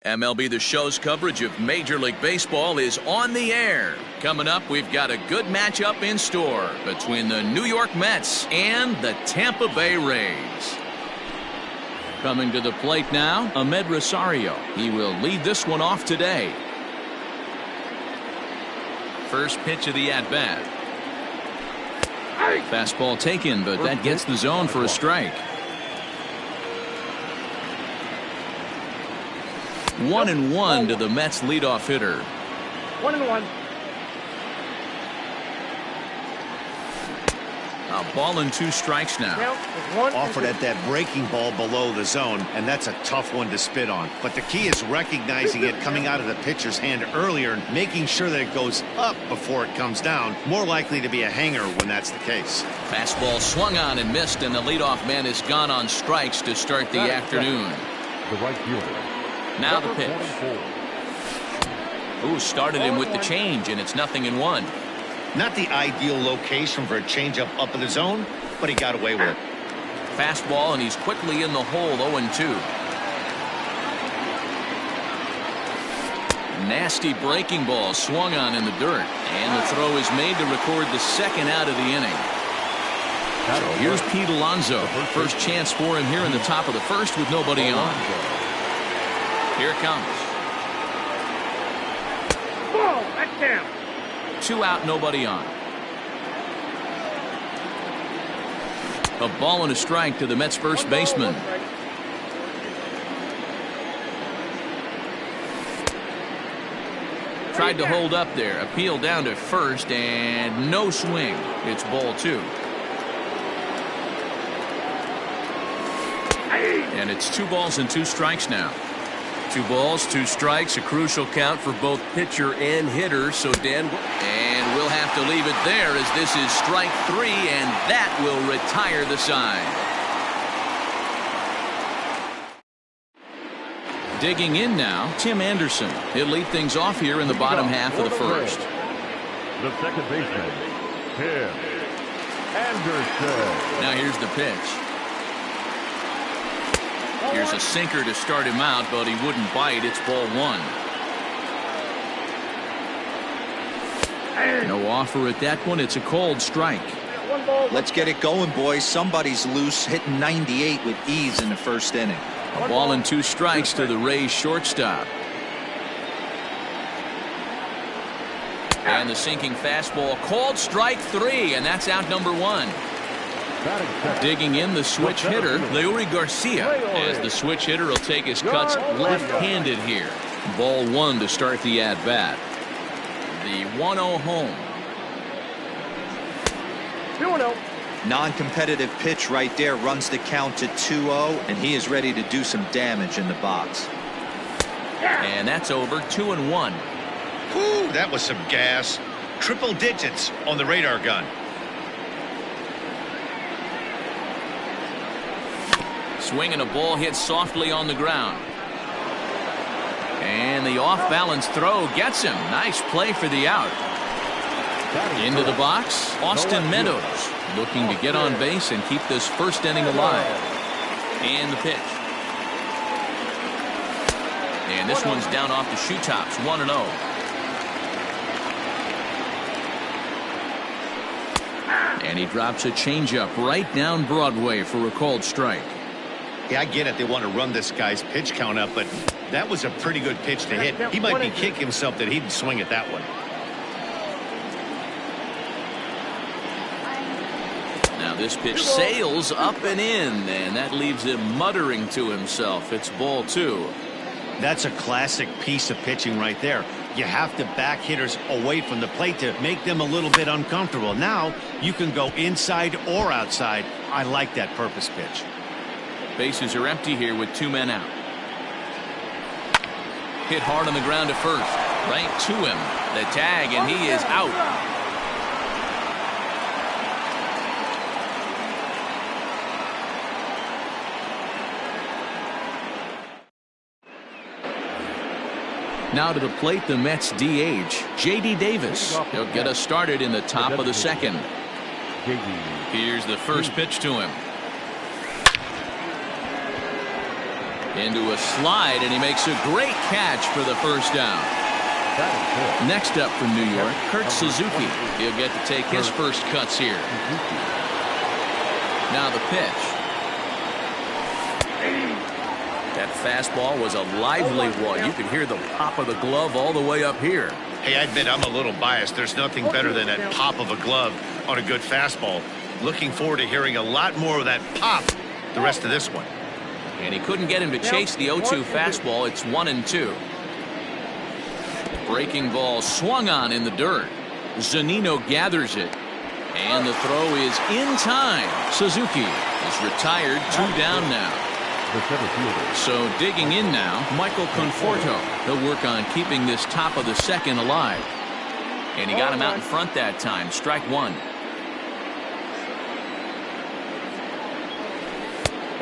MLB The Show's coverage of Major League Baseball is on the air. Coming up, we've got a good matchup in store between the New York Mets and the Tampa Bay Rays. Coming to the plate now, Ahmed Rosario. He will lead this one off today. First pitch of the at-bat. Fastball taken, but that gets the zone for a strike. 1-1 to the Mets leadoff hitter. 1-1. A ball and 2 strikes now. Offered at that breaking ball below the zone, and that's a tough one to spit on. But the key is recognizing it coming out of the pitcher's hand earlier and making sure that it goes up before it comes down. More likely to be a hanger when that's the case. Fastball swung on and missed, and the leadoff man is gone on strikes to start the afternoon. The right fielder. Now the pitch. Ooh, started him with the change, and it's 0-1. Not the ideal location for a changeup up in the zone, but he got away with it. Fastball, and he's quickly in the hole, 0-2. Nasty breaking ball swung on in the dirt, and the throw is made to record the second out of the inning. So here's Pete Alonso. First chance for him here in the top of the first with nobody on. Here it comes. Ball, that's down. 2 out, nobody on. A ball and a strike to the Mets first baseman. Tried to hold up there. Appeal down to first, and no swing. It's ball 2. And it's 2 balls and 2 strikes now. 2 balls, 2 strikes, a crucial count for both pitcher and hitter. So Dan, and we'll have to leave it there as this is strike 3, and that will retire the side. Digging in now, Tim Anderson. He'll lead things off here in the bottom half of the first. The second baseman, Tim Anderson. Now here's the pitch. Here's a sinker to start him out, but he wouldn't bite. It's ball 1. No offer at that one. It's a cold strike. Let's get it going, boys. Somebody's loose, hitting 98 with ease in the first inning. A ball and 2 strikes to the Rays shortstop. And the sinking fastball called strike 3, and that's out number 1. Digging in the switch hitter, Leury Garcia, as the switch hitter will take his cuts left-handed here. Ball 1 to start the at-bat. The 1-0 home. 2-0. Non-competitive pitch right there, runs the count to 2-0, and he is ready to do some damage in the box. And that's over. 2-1. Ooh, that was some gas. Triple digits on the radar gun. Swing and a ball hit softly on the ground. And the off-balance throw gets him. Nice play for the out. Into the box, Austin Meadows looking to get on base and keep this first inning alive. And the pitch. And this one's down off the shoe tops, 1-0. And he drops a changeup right down Broadway for a called strike. Yeah, I get it. They want to run this guy's pitch count up, but that was a pretty good pitch to hit. He might be kicking himself that he didn't swing at that one. Now this pitch sails up and in, and that leaves him muttering to himself. It's ball 2. That's a classic piece of pitching right there. You have to back hitters away from the plate to make them a little bit uncomfortable. Now you can go inside or outside. I like that purpose pitch. Bases are empty here with 2 men out. Hit hard on the ground to first. Right to him. The tag, and he is out. Now to the plate, the Mets DH, J.D. Davis. He'll get us started in the top of the second. Here's the first pitch to him. Into a slide, and he makes a great catch for the first down. Next up from New York, Kurt Suzuki. He'll get to take his first cuts here. Now the pitch. That fastball was a lively one. You could hear the pop of the glove all the way up here. Hey, I admit I'm a little biased. There's nothing better than that pop of a glove on a good fastball. Looking forward to hearing a lot more of that pop the rest of this one. And he couldn't get him to chase the 0-2 fastball. It's 1-2. Breaking ball swung on in the dirt. Zunino gathers it. And the throw is in time. Suzuki is retired, 2 down now. So digging in now, Michael Conforto. He'll work on keeping this top of the second alive. And he got him out in front that time. Strike 1.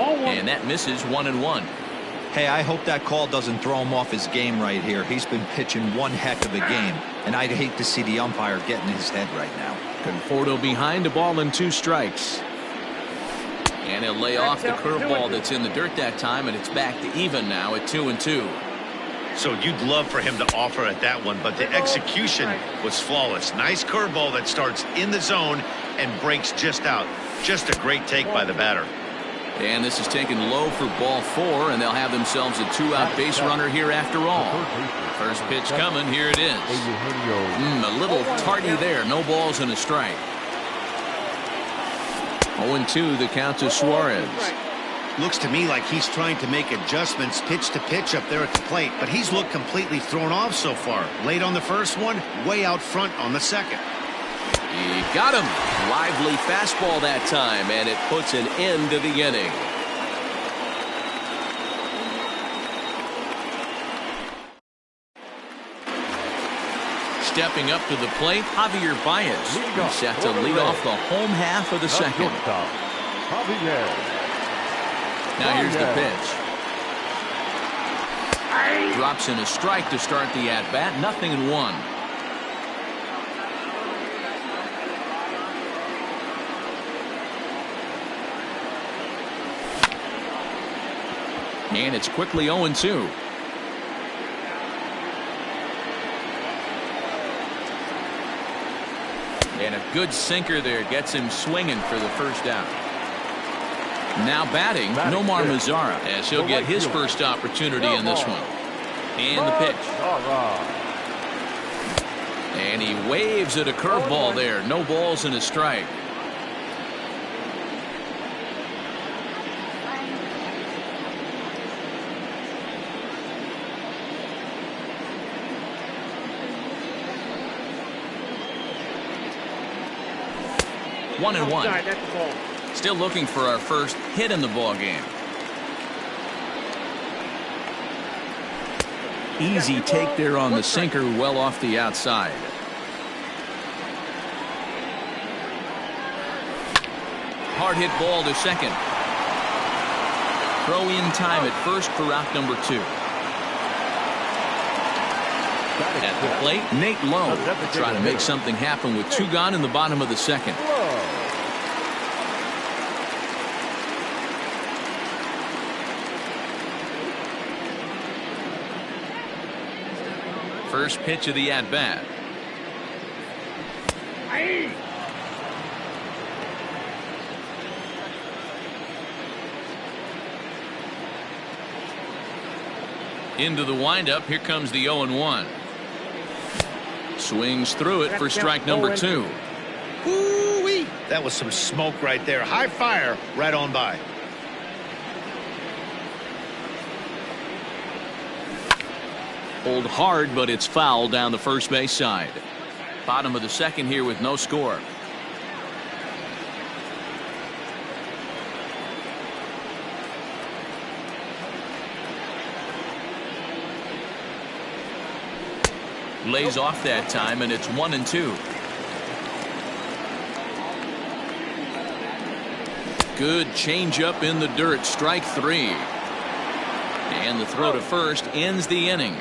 And that misses 1-1. Hey, I hope that call doesn't throw him off his game right here. He's been pitching one heck of a game, and I'd hate to see the umpire get in his head right now. Conforto behind, a ball and 2 strikes. And he'll lay off the curveball that's in the dirt that time, and it's back to even now at 2-2. So you'd love for him to offer at that one, but the execution was flawless. Nice curveball that starts in the zone and breaks just out. Just a great take by the batter. And this is taken low for ball 4, and they'll have themselves a 2-out base runner here after all. First pitch coming, here it is. A little tardy there, no balls and a strike. 0-2 the count to Suarez. Looks to me like he's trying to make adjustments pitch to pitch up there at the plate, but he's looked completely thrown off so far. Late on the first one, way out front on the second. He got him. Lively fastball that time, and it puts an end to the inning. Stepping up to the plate, Javier Baez. He's set to lead off the home half of the second. Now here's the pitch. Drops in a strike to start the at-bat. 0-1. And it's quickly 0-2. And a good sinker there gets him swinging for the first out. Now batting, Nomar Mazara, as he'll get his first opportunity in this one. And the pitch. And he waves at a curveball there. No balls and a strike. One and one. Still looking for our first hit in the ball game. Easy take there on the sinker, well off the outside. Hard hit ball to second. Throw in time at first for out number 2. At the plate, Nate Lowe trying to make something happen with 2 gone in the bottom of the second. First pitch of the at-bat. Into the windup. Here comes the 0-1. Swings through it for strike number 2. Woo-wee. That was some smoke right there. High fire right on by. Pulled hard, but it's foul down the first base side. Bottom of the second here with no score. Lays off that time, and it's 1-2. Good changeup in the dirt. Strike 3. And the throw to first ends the inning.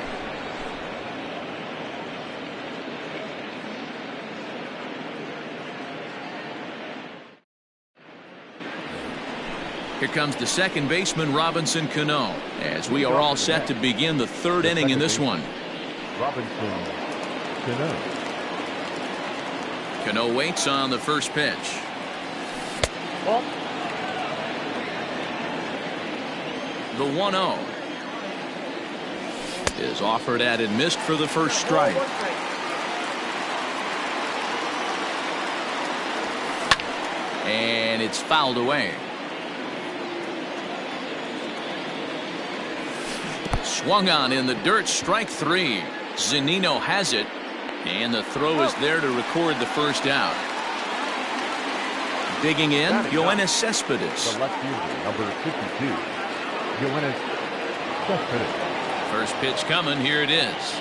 Here comes the second baseman, Robinson Cano, as we are all set to begin the third inning in this one. Robinson Cano. Cano waits on the first pitch. Ball. The 1-0 is offered at and missed for the first strike. And it's fouled away. Swung on in the dirt, strike 3. Zunino has it, and the throw is there to record the first out. Digging in, Yoenis Cespedes. The left fielder, number 52. Yoenis Cespedes. First pitch coming, here it is.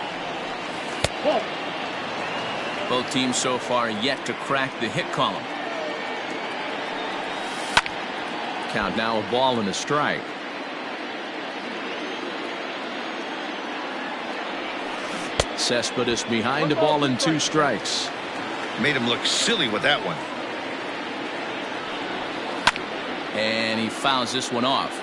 Ball. Both teams so far yet to crack the hit column. Count now a ball and a strike. Cespedes behind, a ball and 2 strikes. Made him look silly with that one. And he fouls this one off.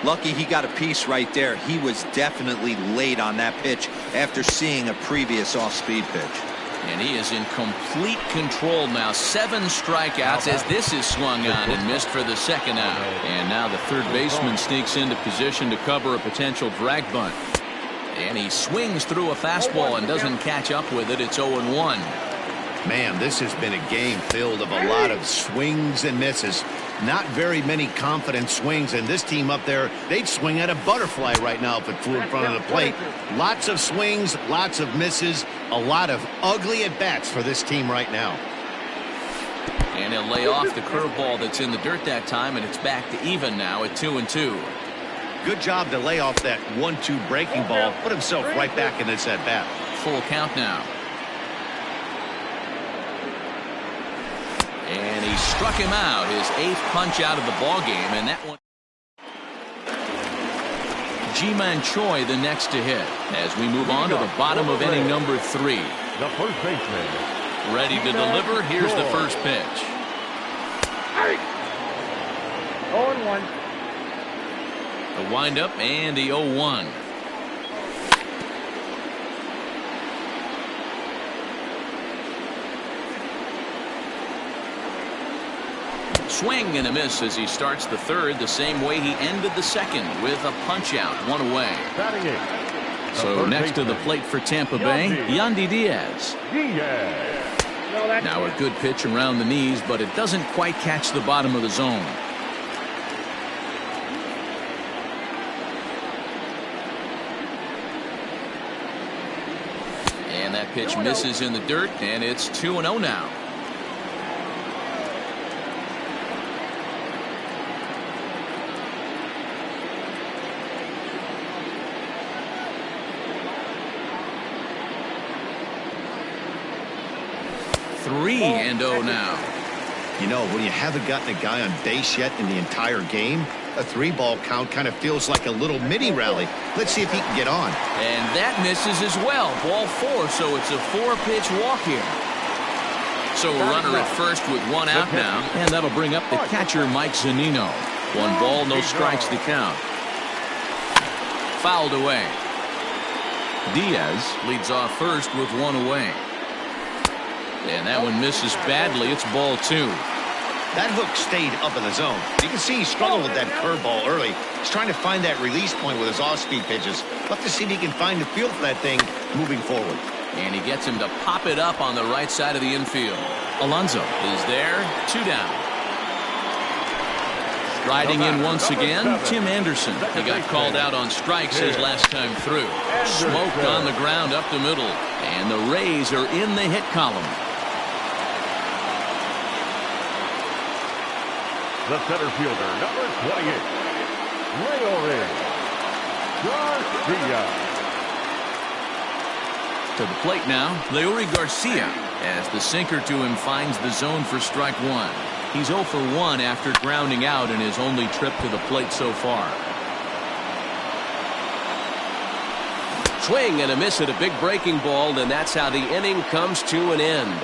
Lucky he got a piece right there. He was definitely late on that pitch after seeing a previous off-speed pitch. And he is in complete control now. 7 strikeouts as this is swung on and missed for the second out. And now the third baseman sneaks into position to cover a potential drag bunt. And he swings through a fastball and doesn't catch up with it. It's 0-1. Man, this has been a game filled of a lot of swings and misses. Not very many confident swings, and this team up there, they'd swing at a butterfly right now if it flew in front of the plate. Lots of swings, lots of misses, a lot of ugly at-bats for this team right now. And he'll lay off the curveball that's in the dirt that time, and it's back to even now at 2-2. Good job to lay off that 1-2 breaking ball, put himself right back in this at-bat. Full count now. And he struck him out, his 8th punch out of the ball game, and that one. Ji-Man Choi the next to hit as we move on to the bottom of inning number 3. The first baseman. Ready to deliver. Here's the first pitch. 0-1. The windup and the 0-1. Swing and a miss as he starts the third the same way he ended the second with a punch out, 1 away. Batting it. So next to the plate for Tampa Bay, Yandy Diaz. Now a good pitch around the knees, but it doesn't quite catch the bottom of the zone. And that pitch misses in the dirt, and it's 2-0 now. Three and 0 now. You know, when you haven't gotten a guy on base yet in the entire game, a 3-ball count kind of feels like a little mini rally. Let's see if he can get on. And that misses as well. Ball 4, so it's a 4-pitch walk here. So a runner at first with 1 out now, and that'll bring up the catcher, Mike Zunino. 1 ball, no strikes to count. Fouled away. Diaz leads off first with 1 away. And that one misses badly. It's ball 2. That hook stayed up in the zone. You can see he struggled with that curveball early. He's trying to find that release point with his off-speed pitches. We'll have to see if he can find the feel for that thing moving forward. And he gets him to pop it up on the right side of the infield. Alonso is there, 2 down. Riding in once again, Tim Anderson. He got called out on strikes his last time through. Smoked on the ground up the middle. And the Rays are in the hit column. The center fielder, number 28, Leore Garcia. To the plate now, Leore Garcia, as the sinker to him finds the zone for strike 1. He's 0 for 1 after grounding out in his only trip to the plate so far. Swing and a miss at a big breaking ball, and that's how the inning comes to an end.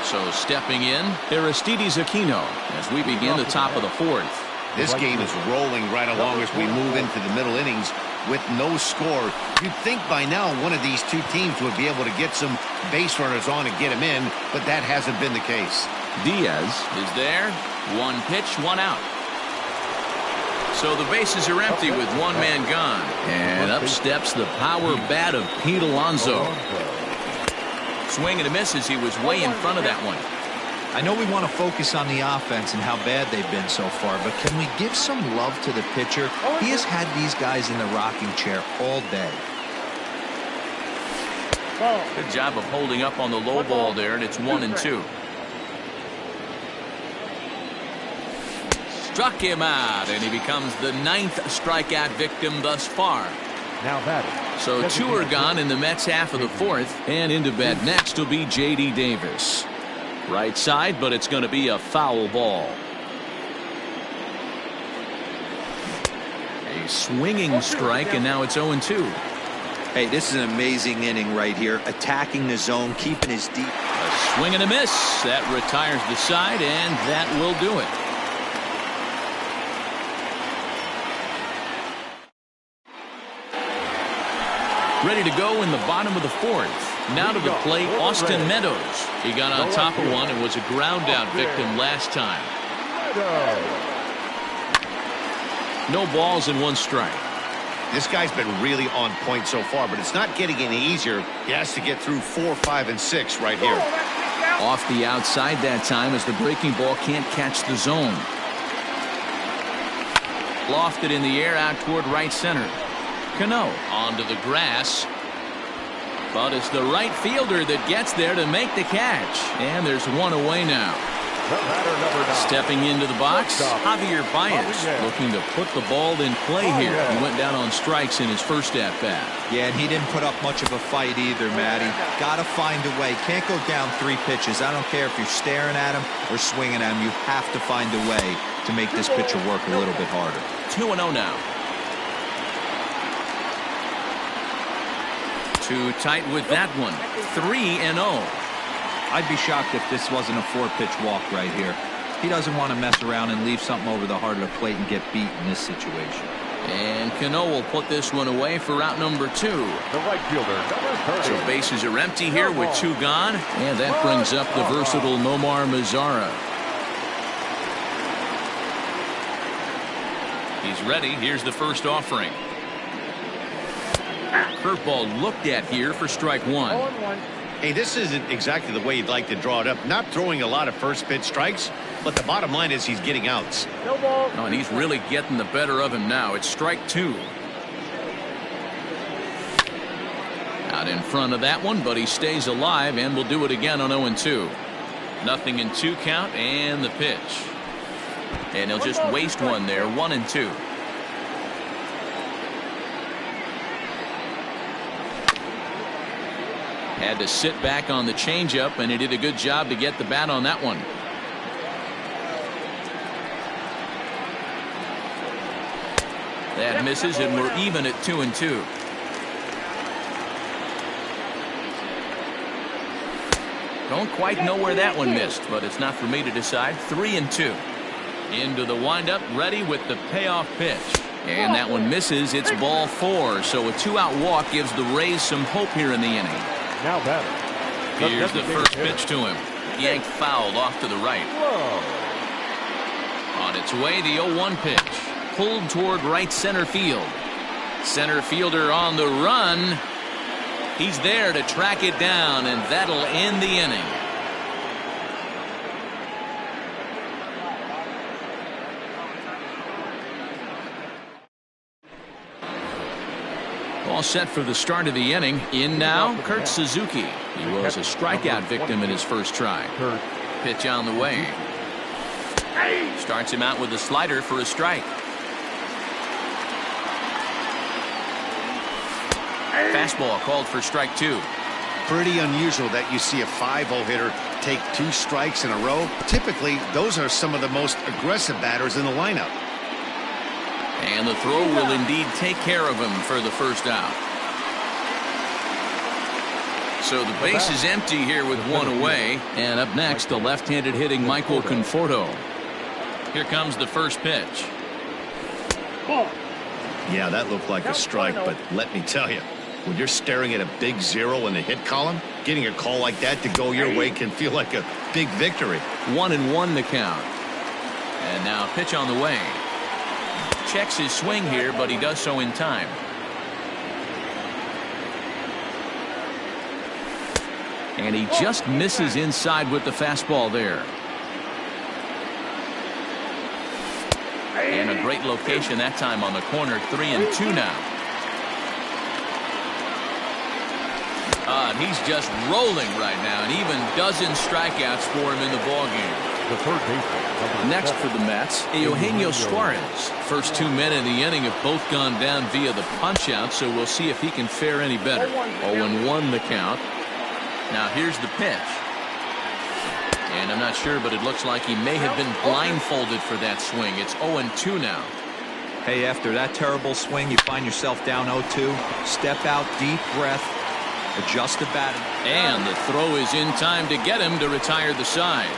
So stepping in, Aristides Aquino as we begin the top of the fourth. This game is rolling right along as we move into the middle innings with no score. You'd think by now one of these two teams would be able to get some base runners on and get them in, but that hasn't been the case. Diaz is there. One pitch, one out. So the bases are empty with one man gone. And up steps the power bat of Pete Alonso. Swing and a miss as he was way in front of that one. I know we want to focus on the offense and how bad they've been so far, but can we give some love to the pitcher? He has had these guys in the rocking chair all day. Good job of holding up on the low ball there, and it's 1-2. Struck him out, and he becomes the 9th strikeout victim thus far. Now batting. So 2 are gone in the Mets half of the fourth, and into bat next will be J.D. Davis. Right side, but it's going to be a foul ball. A swinging strike, and now it's 0-2. Hey, this is an amazing inning right here. Attacking the zone, keeping his deep. A swing and a miss. That retires the side, and that will do it. Ready to go in the bottom of the fourth. Now to the plate, Austin Meadows. He got on top of one and was a ground out victim last time. No balls and 1 strike. This guy's been really on point so far, but it's not getting any easier. He has to get through 4, 5, and 6 right here. Off the outside that time as the breaking ball can't catch the zone. Lofted in the air out toward right center. Cano onto the grass. But it's the right fielder that gets there to make the catch. And there's 1 away now. Stepping into the box, Javier Baez looking to put the ball in play here. He went down on strikes in his first at-bat. Yeah, and he didn't put up much of a fight either, Matty. Got to find a way. Can't go down 3 pitches. I don't care if you're staring at him or swinging at him. You have to find a way to make this pitcher work a little bit harder. 2-0 now. Too tight with that one. 3-0. I'd be shocked if this wasn't a 4-pitch walk right here. He doesn't want to mess around and leave something over the heart of the plate and get beat in this situation. And Cano will put this one away for out number 2. The right fielder, number 30. So bases are empty here with 2 gone. And that brings up the versatile Nomar Mazara. He's ready. Here's the first offering. Curveball looked at here for strike 1. Hey, this isn't exactly the way you'd like to draw it up. Not throwing a lot of first pitch strikes, but the bottom line is he's getting outs. Oh, and he's really getting the better of him now. It's strike 2. Out in front of that one, but he stays alive and will do it again on 0-2. Nothing in 2 count and the pitch. And he'll just waste one there. 1-2. Had to sit back on the changeup, and he did a good job to get the bat on that one. That misses, and we're even at 2-2. Don't quite know where that one missed, but it's not for me to decide. 3-2. Into the windup, ready with the payoff pitch. And that one misses. It's ball 4. So a 2-out walk gives the Rays some hope here in the inning. Now batting. Here's the first pitch to him. Yanked fouled off to the right. On its way, the 0-1 pitch. Pulled toward right center field. Center fielder on the run. He's there to track it down, and that'll end the inning. All set for the start of the inning. In now, Kurt Suzuki. He was a strikeout victim in his first try. Pitch on the way. Starts him out with a slider for a strike. Fastball called for strike 2. Pretty unusual that you see a 5-0 hitter take 2 strikes in a row. Typically, those are some of the most aggressive batters in the lineup. And the throw will indeed take care of him for the first out. So the base is empty here with one away. And up next, the left-handed hitting Michael Conforto. Here comes the first pitch. Yeah, that looked like a strike, but let me tell you, when you're staring at a big 0 in the hit column, getting a call like that to go your way can feel like a big victory. 1-1 the count. And now pitch on the way. Checks his swing here, but he does so in time. And he just misses inside with the fastball there. And a great location that time on the corner. 3-2 now. And he's just rolling right now, and even dozen strikeouts for him in the ballgame. The third baseman. Next for the Mets, Eugenio Suarez. First 2 men in the inning have both gone down via the punch-out, so we'll see if he can fare any better. 0-1 the count. Now here's the pitch. And I'm not sure, but it looks like he may have been blindfolded for that swing. It's 0-2 now. Hey, after that terrible swing, you find yourself down 0-2. Step out, deep breath, adjust the batting. And the throw is in time to get him to retire the side.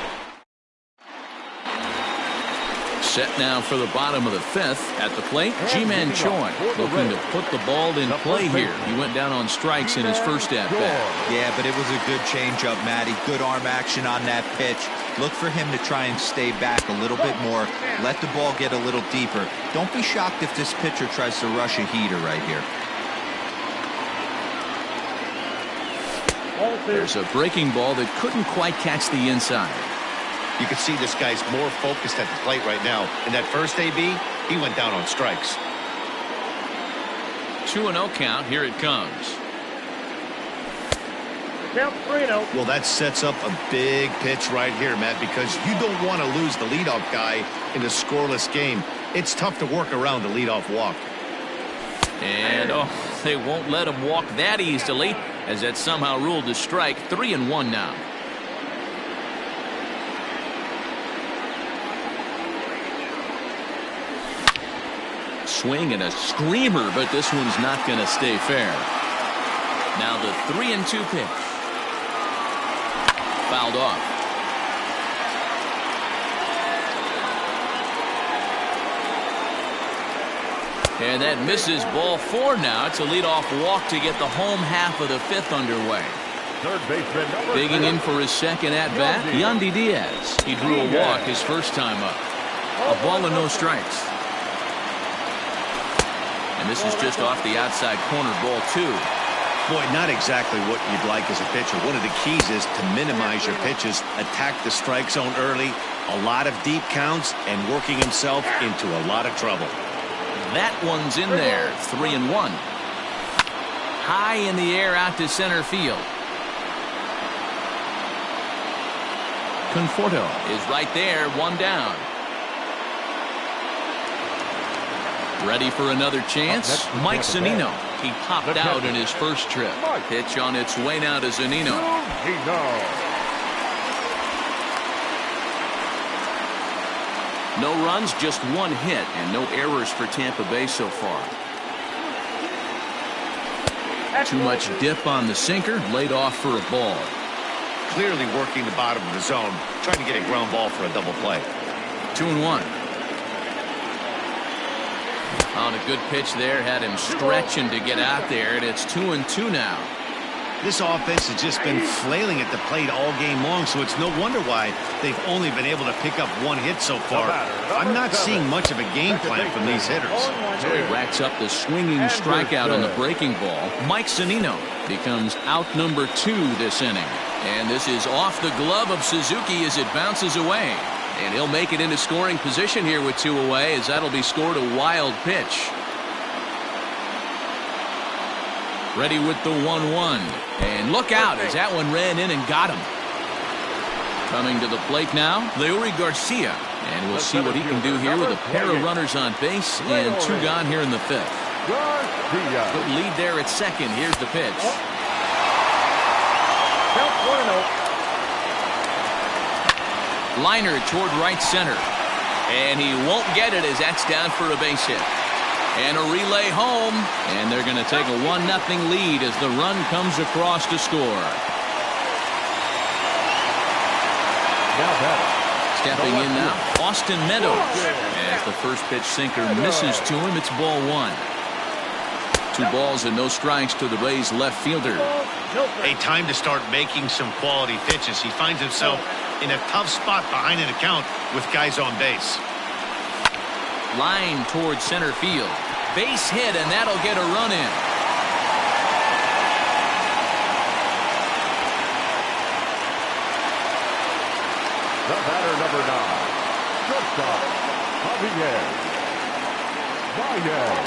Set now for the bottom of the 5th. At the plate, Ji-Man Choi looking to put the ball in play here. He went down on strikes in his first at-bat. Yeah, but it was a good changeup, Matty. Good arm action on that pitch. Look for him to try and stay back a little bit more. Let the ball get a little deeper. Don't be shocked if this pitcher tries to rush a heater right here. There's a breaking ball that couldn't quite catch the inside. You can see this guy's more focused at the plate right now. In that first AB, he went down on strikes. 2-0 count. Here it comes. Count 3-0. Well, that sets up a big pitch right here, Matt, because you don't want to lose the leadoff guy in a scoreless game. It's tough to work around the leadoff walk. And, they won't let him walk that easily, as that's somehow ruled a strike. 3-1 now. Swing and a screamer, but this one's not going to stay fair. Now the 3-2 pitch. Fouled off. And that misses ball 4 now. It's a leadoff walk to get the home half of the 5th underway. Third baseman. Digging in for his second at-bat, Yandy Diaz. He drew a walk his first time up. A ball and no strikes. And this is just off the outside corner, ball 2. Boy, not exactly what you'd like as a pitcher. One of the keys is to minimize your pitches, attack the strike zone early, a lot of deep counts, and working himself into a lot of trouble. That one's in there. 3-1. High in the air out to center field. Conforto is right there, 1 down. Ready for another chance? Mike Zunino. He popped out in his first trip. Pitch on its way now to Zunino. No runs, just 1 hit, and no errors for Tampa Bay so far. Too much dip on the sinker, laid off for a ball. Clearly working the bottom of the zone, trying to get a ground ball for a double play. 2-1. On a good pitch there, had him stretching to get out there, and it's 2-2 now. This offense has just been flailing at the plate all game long, so it's no wonder why they've only been able to pick up 1 hit so far. I'm not seeing much of a game plan from these hitters. So he racks up the swinging strikeout on the breaking ball. Mike Zunino becomes out number 2 this inning. And this is off the glove of Suzuki as it bounces away. And he'll make it into scoring position here with 2 away, as that'll be scored a wild pitch. Ready with the 1-1. And look out as that one ran in and got him. Coming to the plate now, Leury Garcia. And we'll see what he can do here with a pair of runners on base and 2 gone here in the 5th. Good lead there at second. Here's the pitch. Count 1-0. Liner toward right center. And he won't get it as that's down for a base hit. And a relay home. And they're going to take a 1-0 lead as the run comes across to score. Stepping in now, Austin Meadows. As the first pitch sinker misses to him, it's ball 1. 2 balls and no strikes to the Rays left fielder. A time to start making some quality pitches. He finds himself in a tough spot behind an account with guys on base. Line towards center field. Base hit, and that'll get a run in. The batter, number 9, shortstop, Javier Baez.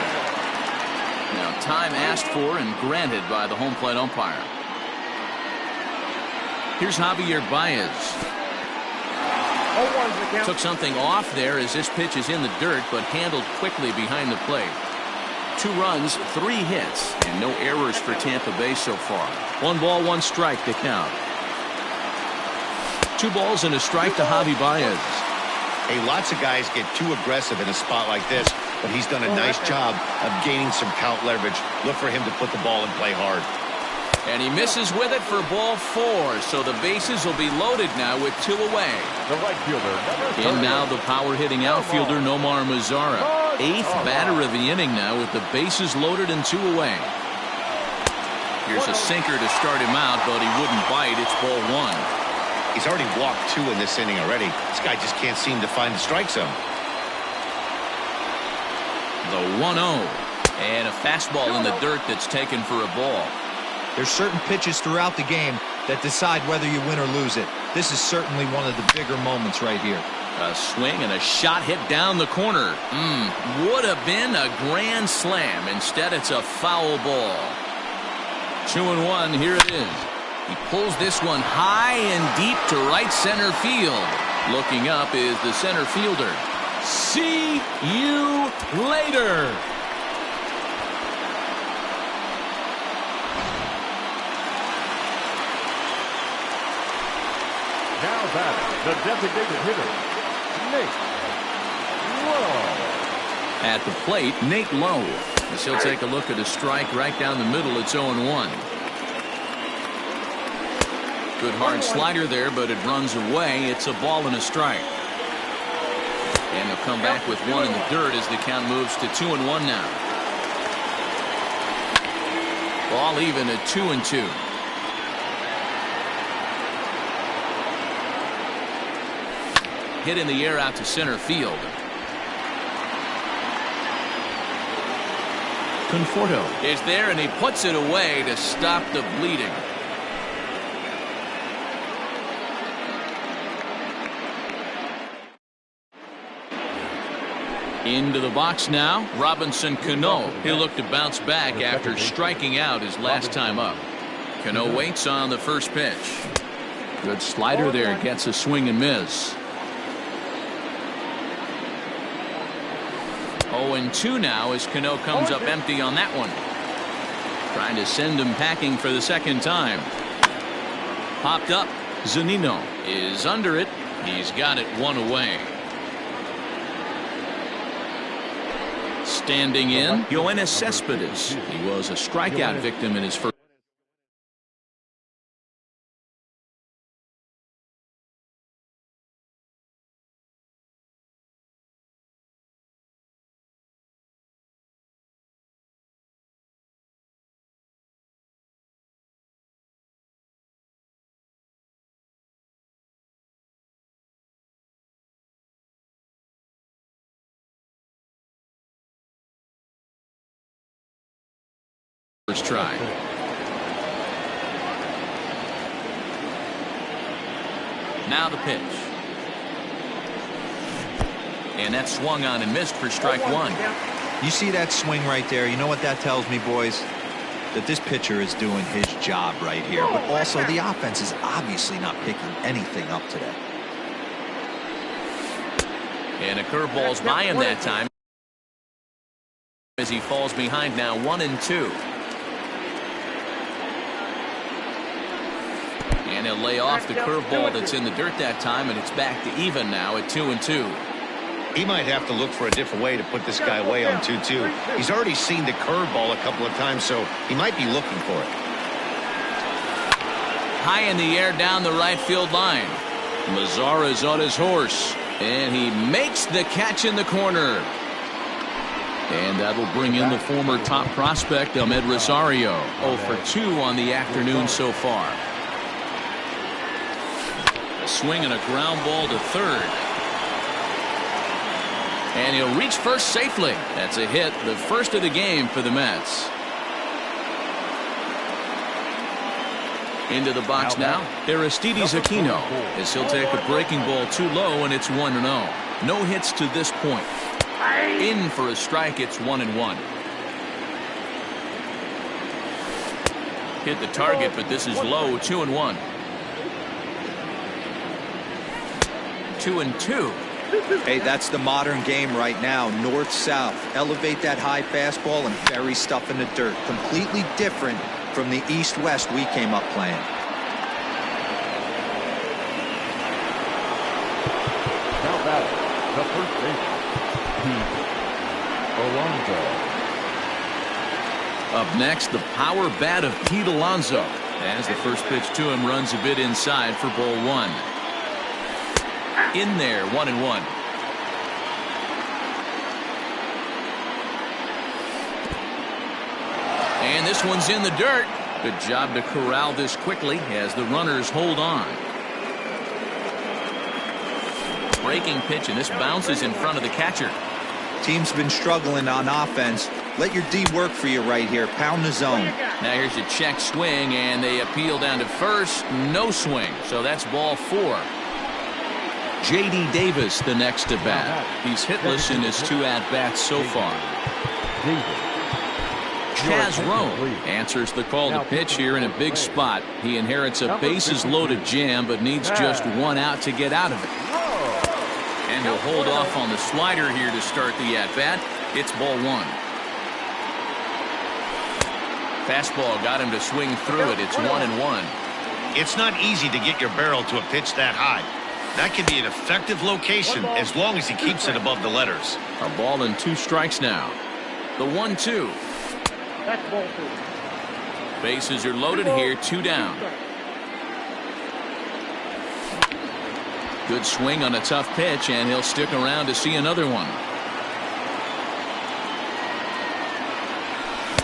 Now, time asked for and granted by the home plate umpire. Here's Javier Baez. 0-1's the count. Took something off there as this pitch is in the dirt, but handled quickly behind the plate. 2 runs, 3 hits, and no errors for Tampa Bay so far. 1 ball, 1 strike to count. 2 balls and a strike to Javi Baez. Hey, lots of guys get too aggressive in a spot like this, but he's done a nice job of gaining some count leverage. Look for him to put the ball in play hard. And he misses with it for ball 4, so the bases will be loaded now with 2 away. The right fielder, number 30. In now the power-hitting outfielder Nomar Mazara. 8th batter of the inning now with the bases loaded and 2 away. Here's a sinker to start him out, but he wouldn't bite. It's ball 1. He's already walked 2 in this inning already. This guy just can't seem to find the strike zone. The 1-0. And a fastball in the dirt that's taken for a ball. There's certain pitches throughout the game that decide whether you win or lose it. This is certainly one of the bigger moments right here. A swing and a shot hit down the corner. Would have been a grand slam. Instead, it's a foul ball. 2-1. Here it is. He pulls this one high and deep to right center field. Looking up is the center fielder. See you later. Now batting, the designated hitter, Nate Lowe. At the plate, Nate Lowe. As he'll take a look at a strike right down the middle. It's 0-1. Good hard slider there, but it runs away. It's a ball and a strike. And they'll come back with 1 in the dirt as the count moves to 2-1 now. Ball even at 2-2. Hit in the air out to center field. Conforto is there, and he puts it away to stop the bleeding. Into the box now, Robinson Cano. He'll look to bounce back after striking out his last time up. Cano waits on the first pitch. Good slider there, gets a swing and miss. 0-2 now as Cano comes up empty on that one. Trying to send him packing for the second time. Popped up. Zunino is under it. He's got it 1 away. Standing in, Yoenis Cespedes. He was a strikeout victim in his first. First try. Now the pitch. And that swung on and missed for strike 1. You see that swing right there? You know what that tells me, boys? That this pitcher is doing his job right here. But also the offense is obviously not picking anything up today. And a curveball's by him that time as he falls behind now 1-2. And he'll lay off the curveball that's in the dirt that time, and it's back to even now at 2-2. He might have to look for a different way to put this guy away on 2-2. He's already seen the curveball a couple of times, so he might be looking for it. High in the air down the right field line. Mazara's on his horse, and he makes the catch in the corner. And that'll bring in the former top prospect, Ahmed Rosario. 0 for 2 on the afternoon so far. A swing and a ground ball to third. And he'll reach first safely. That's a hit, the first of the game for the Mets. Into the box now, Aristides Aquino, as he'll take a breaking ball too low, and it's 1-0. No hits to this point. In for a strike, it's 1-1. Hit the target, but this is low, 2-1. 2-2. Hey, that's the modern game right now. North-south. Elevate that high fastball and bury stuff in the dirt. Completely different from the east-west we came up playing. Now batting, the first baseman, Pete Alonso. Up next, the power bat of Pete Alonso. As the first pitch to him runs a bit inside for ball 1. In there, 1-1. And this one's in the dirt. Good job to corral this quickly as the runners hold on. Breaking pitch, and this bounces in front of the catcher. Team's been struggling on offense. Let your D work for you right here. Pound the zone. Now here's a check swing, and they appeal down to first. No swing, so that's ball 4. J.D. Davis the next to bat. He's hitless in his 2 at-bats so far. Chaz Roan answers the call to pitch here in a big spot. He inherits a bases-loaded jam, but needs just 1 out to get out of it. And he'll hold off on the slider here to start the at-bat. It's ball 1. Fastball got him to swing through it. It's 1-1. It's not easy to get your barrel to a pitch that high. That can be an effective location as long as he keeps it above the letters. A ball and 2 strikes now. The 1-2. That's ball 2. Bases are loaded here, 2 down. Good swing on a tough pitch, and he'll stick around to see another one.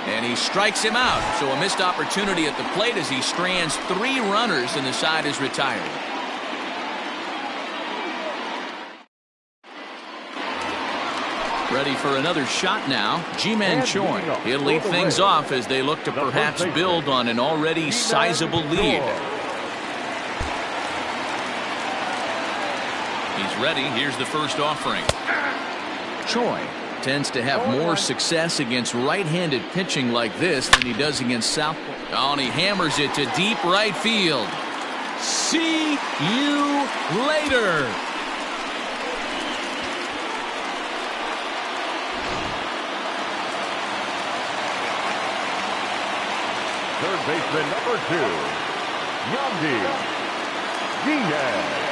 And he strikes him out. So a missed opportunity at the plate as he strands 3 runners, and the side is retired. Ready for another shot now, Ji-Man Choi. He'll lead things off as they look to perhaps build on an already sizable lead. He's ready. Here's the first offering. Choi tends to have more success against right-handed pitching like this than he does against southpaw. Oh, and he hammers it to deep right field. See you later. Third baseman number 2, Yandy Diaz.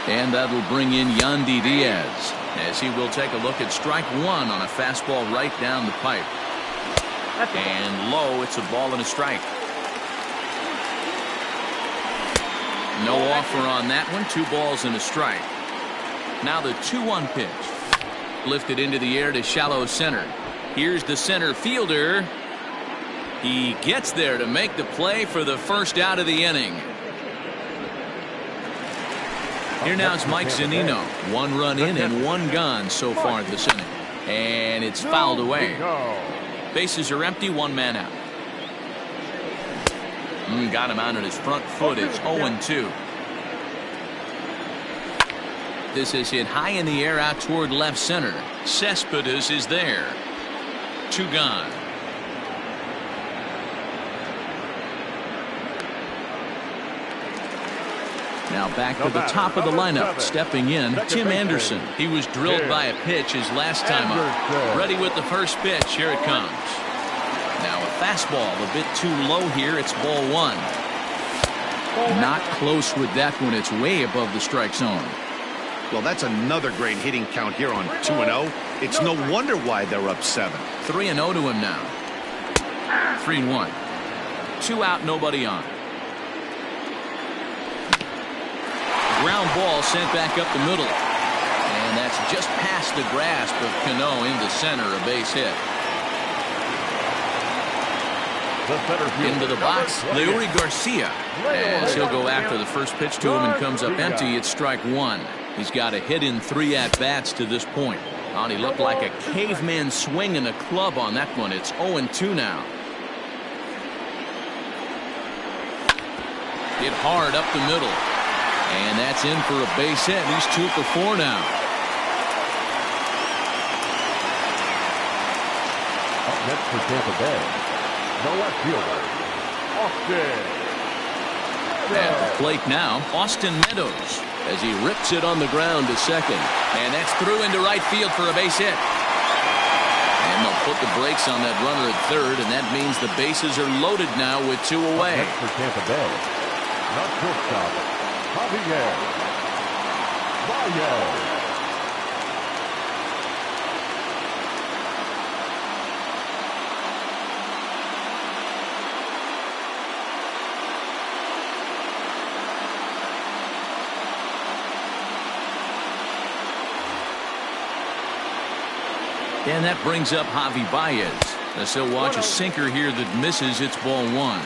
And that'll bring in Yandy Diaz as he will take a look at strike 1 on a fastball right down the pipe. And low, it's a ball and a strike. No offer on that one. 2 balls and a strike. Now the 2-1 pitch. Lifted into the air to shallow center. Here's the center fielder. He gets there to make the play for the first out of the inning. Here now is Mike Zunino. 1 run in and 1 gone so far this inning. And it's fouled away. Bases are empty, 1 man out. Got him out on his front foot. It's 0-2. This is hit high in the air out toward left center. Cespedes is there. 2 gone. Now back to the top of the lineup. Stepping in, Tim Anderson. He was drilled by a pitch his last time up. Ready with the first pitch. Here it comes. Now a fastball a bit too low here. It's ball 1. Not close with that one. It's way above the strike zone. Well, that's another great hitting count here on 2-0. It's no wonder why they're up 7. 3-0 to him now. 3-1. 2 out, nobody on. Ground ball sent back up the middle. And that's just past the grasp of Cano into center, a base hit. Into the box, Leury Garcia. As he'll go after the first pitch to him and comes up empty, it's strike 1. He's got a hit in 3 at-bats to this point. And he looked like a caveman swinging a club on that one. It's 0-2 now. Hit hard up the middle. And that's in for a base hit. He's 2 for 4 now. Up next for Tampa Bay, the left fielder, Austin. At the plate now, Austin Meadows, as he rips it on the ground to second. And that's through into right field for a base hit. And they'll put the brakes on that runner at third, and that means the bases are loaded now with 2 away. Up next for Tampa Bay, not shortstop, Javier Baez. And that brings up Javi Baez, as he'll watch a sinker here that misses. It's ball 1.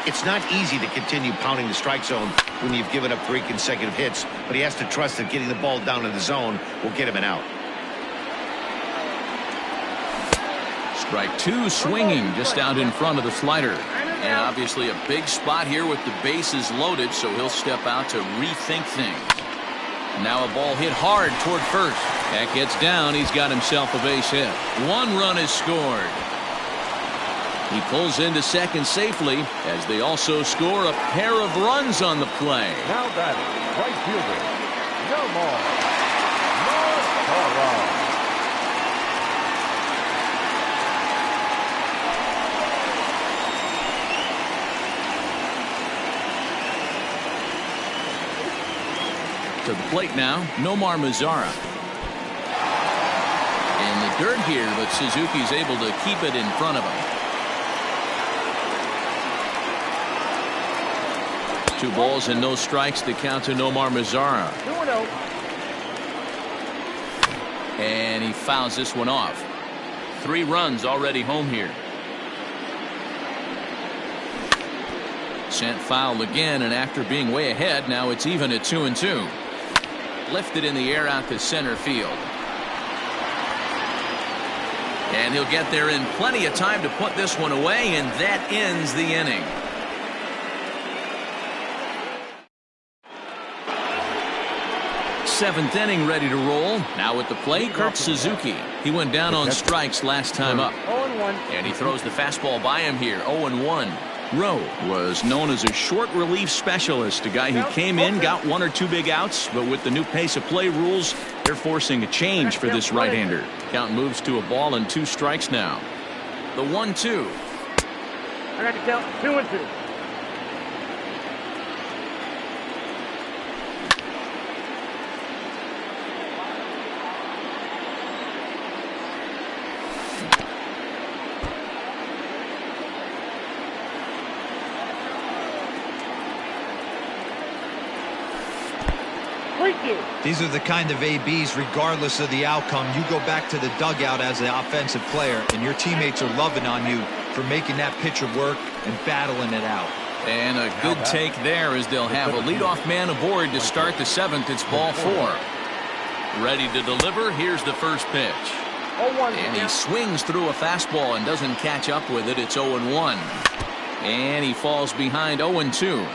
It's not easy to continue pounding the strike zone when you've given up 3 consecutive hits, but he has to trust that getting the ball down in the zone will get him an out. Strike 2 swinging just out in front of the slider. And obviously a big spot here with the bases loaded, so he'll step out to rethink things. Now a ball hit hard toward first. That gets down. He's got himself a base hit. 1 run is scored. He pulls into second safely as they also score a pair of runs on the play. Now batting, right fielder, Nomar Mazara. To the plate now, Nomar Mazara. In the dirt here, but Suzuki's able to keep it in front of him. 2 balls and no strikes to count to Nomar Mazara. 2-0. And he fouls this one off. 3 runs already home here. Sent foul again, and after being way ahead, now it's even at 2-2. Lifted in the air out to center field. And he'll get there in plenty of time to put this one away, and that ends the inning. Seventh inning ready to roll. Now at the plate, Kurt Suzuki. He went down on strikes last time up. 0-1. And he throws the fastball by him here, 0-1. Rowe was known as a short relief specialist, a guy who came in, got 1 or 2 big outs, but with the new pace of play rules, they're forcing a change for this right-hander. Count moves to a ball and 2 strikes now. The 1-2. I got to count 2-2. These are the kind of ABs, regardless of the outcome, you go back to the dugout as the offensive player, and your teammates are loving on you for making that pitcher work and battling it out. And a good take there as they'll have a leadoff man aboard to start the 7th. It's ball 4. Ready to deliver. Here's the first pitch. 0-1. And he swings through a fastball and doesn't catch up with it. It's 0-1. And he falls behind 0-2.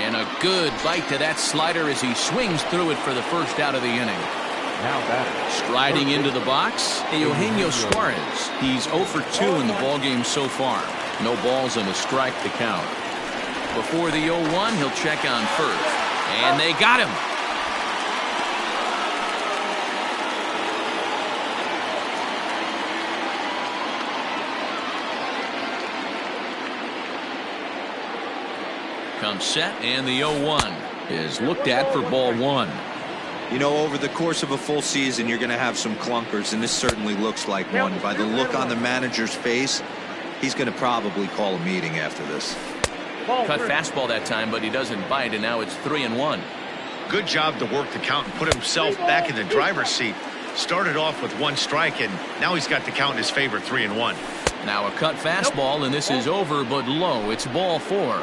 And a good bite to that slider as he swings through it for the first out of the inning. Now batting. Striding into the box, Eugenio Suarez. He's 0 for 2 in the ballgame so far. No balls and a strike to count. Before the 0-1, he'll check on first. And they got him. Comes set, and the 0-1 is looked at for ball one. You know, over the course of a full season, you're going to have some clunkers, and this certainly looks like one. By the look on the manager's face, he's going to probably call a meeting after this. Cut fastball that time, but he doesn't bite, and now it's 3-1. Good job to work the count and put himself back in the driver's seat. Started off with 1 strike, and now he's got the count in his favor, 3-1. Now a cut fastball, and this is over but low. It's ball 4.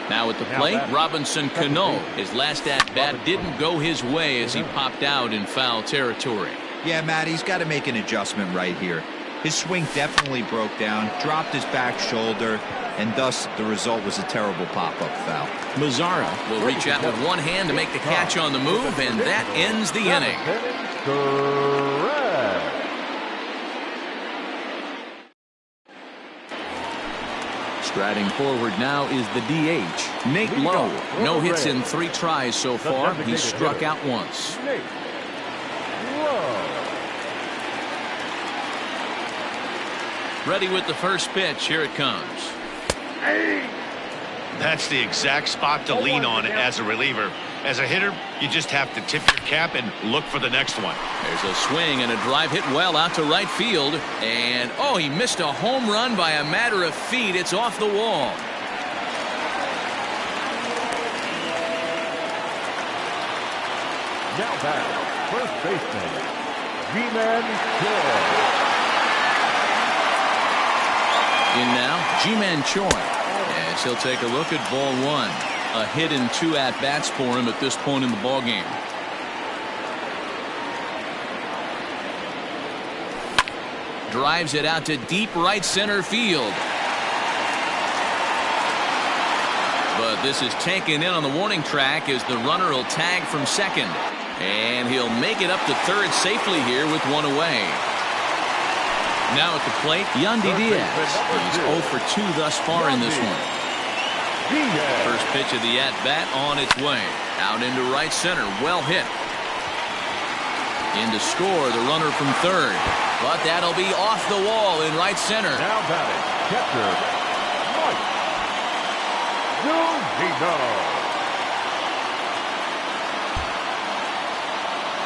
Now at the plate, Robinson Cano. His last at-bat didn't go his way as he popped out in foul territory. Yeah, Matt, he's got to make an adjustment right here. His swing definitely broke down, dropped his back shoulder, and thus the result was a terrible pop-up foul. Mazzara will reach out with one hand to make the catch on the move, and that ends the inning. Striding forward now is the DH, Nate Lowe. No hits in 3 tries so far. He struck out once. Ready with the first pitch. Here it comes. That's the exact spot to lean on as a reliever. As a hitter, you just have to tip your cap and look for the next one. There's a swing and a drive hit well out to right field. And, oh, he missed a home run by a matter of feet. It's off the wall. Now back, first baseman, G-Man Choi. In now, G-Man Choi. As he'll take a look at ball 1. A hit in 2 at-bats for him at this point in the ballgame. Drives it out to deep right center field. But this is taken in on the warning track as the runner will tag from second. And he'll make it up to third safely here with 1 away. Now at the plate, Yandy Diaz. He's 0 for 2 thus far in this one. First pitch of the at-bat on its way. Out into right center. Well hit. In to score the runner from third. But that'll be off the wall in right center. Now batting, catcher, Mike Zunino.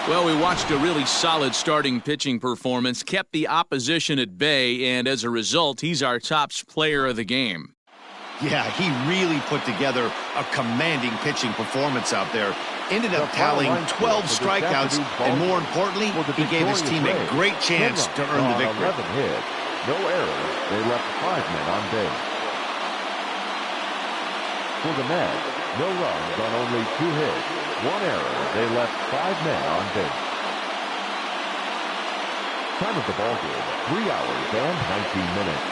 Well, we watched a really solid starting pitching performance, kept the opposition at bay, and as a result, he's our top player of the game. Yeah, he really put together a commanding pitching performance out there. Ended up tallying 12 strikeouts, and more importantly, he gave his team a great chance to earn the victory. 11 hits, no errors. They left 5 men on base. For the Mets, no runs on only 2 hits, 1 error. They left 5 men on base. Time of the ball game, 3 hours and 19 minutes.